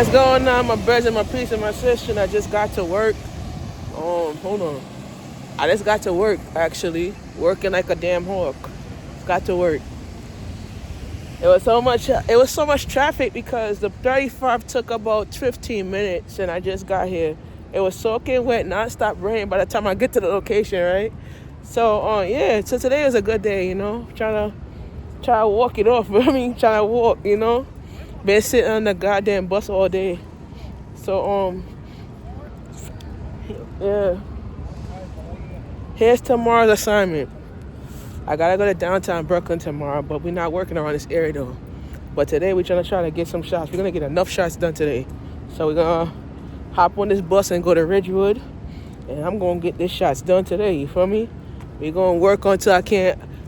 What's going on, my brothers and my peeps and my sister? I just got to work. Hold on. I just got to work, actually. Working like a damn hawk. Got to work. It was so much traffic because the 35 took about 15 minutes and I just got here. It was soaking wet, non-stop rain by the time I get to the location, right? So, yeah, so today is a good day, try to walk it off. Trying to walk. Been sitting on the goddamn bus all day. So, yeah. Here's tomorrow's assignment. I gotta go to downtown Brooklyn tomorrow, but we're not working around this area though. But today we're try to get some shots. We're gonna get enough shots done today. So we're gonna hop on this bus and go to Ridgewood. And I'm gonna get these shots done today, you feel me? We're gonna work until I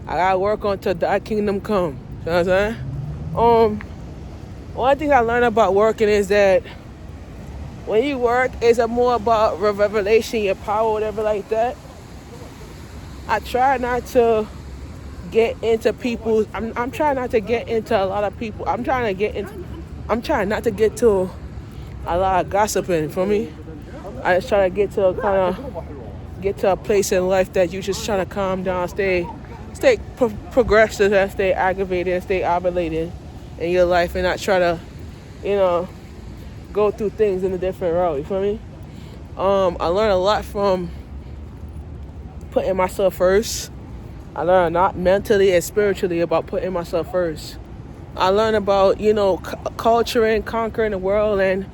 gotta work until thy kingdom come. You know what I'm saying? One thing I learned about working is that when you work, it's more about revelation, your power, whatever like that. I try not to get into people's. I'm trying not to get into a lot of people. I'm trying not to get to a lot of gossiping. For me, I just try to get to a place in life that you just trying to calm down, stay progressive, and stay aggravated, and stay ovulated in your life, and not try to, go through things in a different route. You feel me? I learned a lot from putting myself first. I learned not mentally and spiritually about putting myself first. I learned about, culture and conquering the world and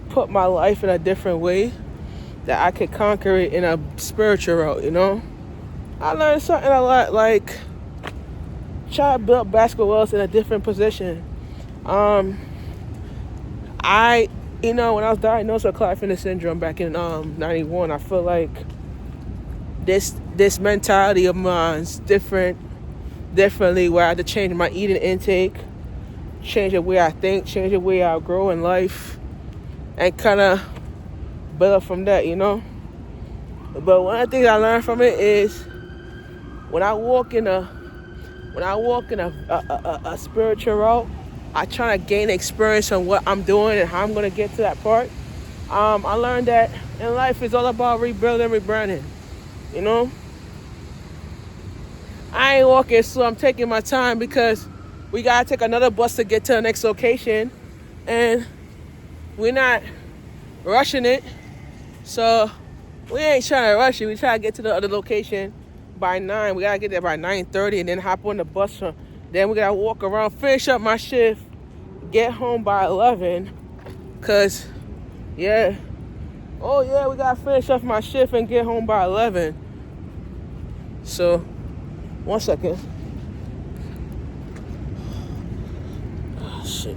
put my life in a different way that I could conquer it in a spiritual route, I learned something a lot, like try to build basketballs in a different position. When I was diagnosed with Klinefelter syndrome back in 91, I feel like this mentality of mine is differently, where I had to change my eating intake, change the way I think, change the way I grow in life, and kind of build up from that, But one of the things I learned from it is when I walk in a spiritual route, I try to gain experience on what I'm doing and how I'm going to get to that part. I learned that in life it's all about rebuilding, rebranding. I ain't walking slow. I'm taking my time because we gotta take another bus to get to the next location, and we're not rushing it. So we ain't trying to rush it. We try to get to the other location by 9. We gotta get there by 9:30, and then hop on the bus. Then we gotta walk around, finish up my shift, get home by 11. Cause we gotta finish up my shift and get home by 11. So, 1 second. Oh, shit.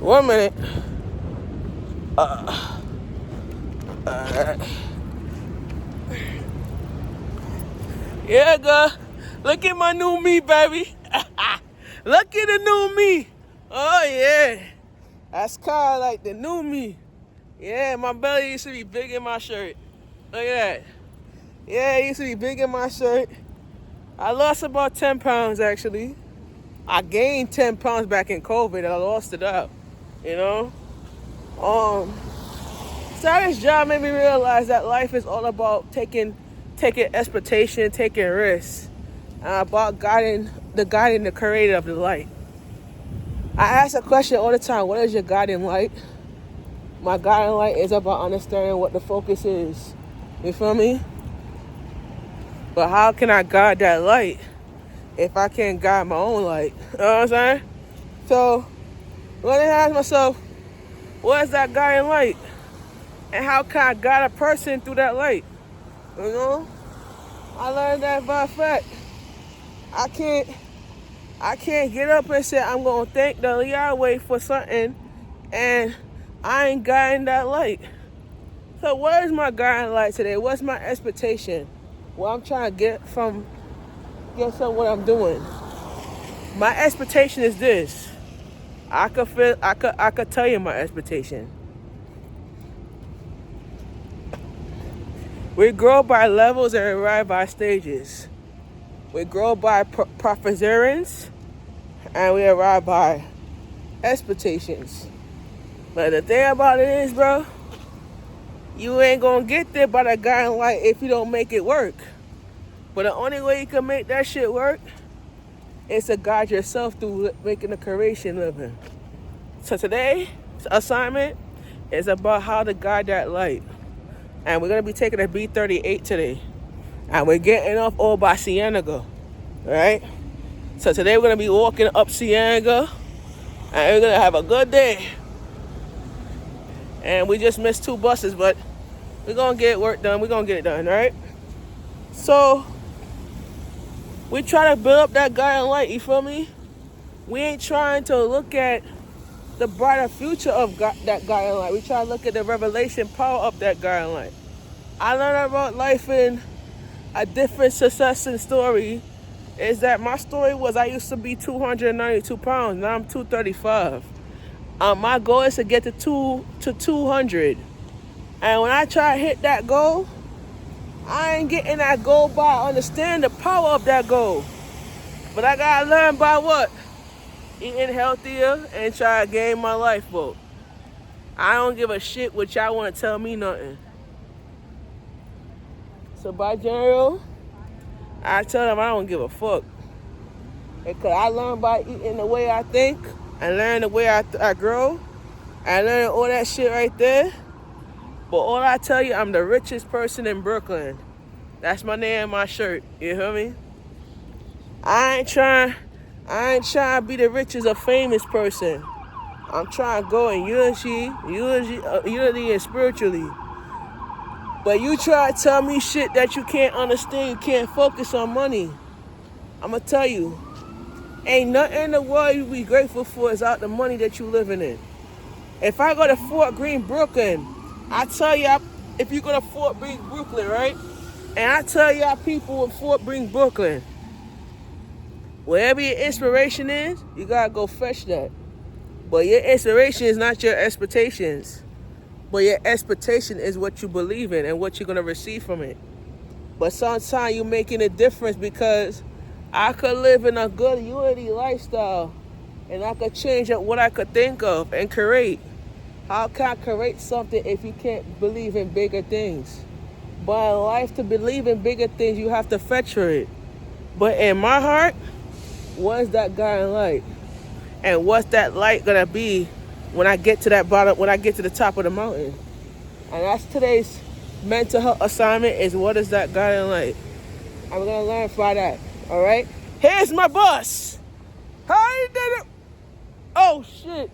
1 minute. Alright. Yeah, girl. Look at my new me, baby. Look at the new me. Oh, yeah. That's kind of like the new me. Yeah, my belly used to be big in my shirt. Look at that. Yeah, it used to be big in my shirt. I lost about 10 pounds, actually. I gained 10 pounds back in COVID, and I lost it out, So this job made me realize that life is all about taking expectation, taking risks, and about guiding the creator of the light. I ask a question all the time: what is your guiding light? My guiding light is about understanding what the focus is. You feel me? But how can I guide that light if I can't guide my own light? You know what I'm saying? So when I ask myself, what is that guiding light? And how can I guide a person through that light? I learned that by fact. I can't get up and say I'm gonna thank the Yahweh for something and I ain't guiding that light. So what is my guiding light today? What's my expectation? What I'm trying to get from what I'm doing. My expectation is this. I could tell you my expectation. We grow by levels and arrive by stages. We grow by perseverance and we arrive by expectations. But the thing about it is, bro, you ain't gonna get there by the guiding light if you don't make it work. But the only way you can make that shit work is to guide yourself through making a creation living. So today's assignment is about how to guide that light. And we're gonna be taking a B38 today. And we're getting off over by Cienega. Right? So today we're gonna be walking up Cienega and we're gonna have a good day. And we just missed 2 buses, but we're gonna get work done. We're gonna get it done, right? So we try to build up that guiding light, you feel me? We ain't trying to look at the brighter future of that guiding light. We try to look at the revelation power of that guiding light. I learned about life in a different success and story. Is that my story was I used to be 292 pounds. Now I'm 235. My goal is to get to 200. And when I try to hit that goal, I ain't getting that goal by understanding the power of that goal. But I gotta learn by what? Eating healthier and try to gain my lifeboat. I don't give a shit what y'all want to tell me nothing. So by general, I tell them I don't give a fuck. Because I learn by eating the way I think. I learn the way I grow. I learn all that shit right there. But all I tell you, I'm the richest person in Brooklyn. That's my name on my shirt. You hear me? I ain't trying to be the richest or famous person. I'm trying to go in unity and spiritually. But you try to tell me shit that you can't understand, you can't focus on money. I'ma tell you, ain't nothing in the world you be grateful for is out the money that you living in. If I go to Fort Greene, Brooklyn, I tell y'all, if you go to Fort Greene, Brooklyn, right? And I tell y'all people in Fort Greene, Brooklyn, wherever your inspiration is, you gotta go fetch that. But your inspiration is not your expectations. But your expectation is what you believe in and what you're gonna receive from it. But sometimes you're making a difference because I could live in a good unity lifestyle and I could change up what I could think of and create. How can I create something if you can't believe in bigger things? But in life, to believe in bigger things, you have to fetch for it. But in my heart, what's that guiding light? And what's that light gonna be when I get to that bottom, when I get to the top of the mountain? And that's today's mental health assignment, is what is that guiding light? I'm gonna learn by that, all right? Here's my bus. How did it? Oh shit.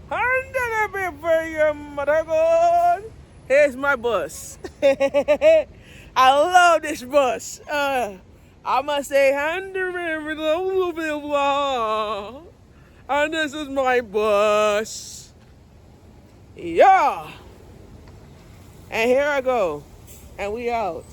How did it be for your mother God? Here's my bus. I love this bus. I must say, and this is my bus. Yeah. And here I go. And we out.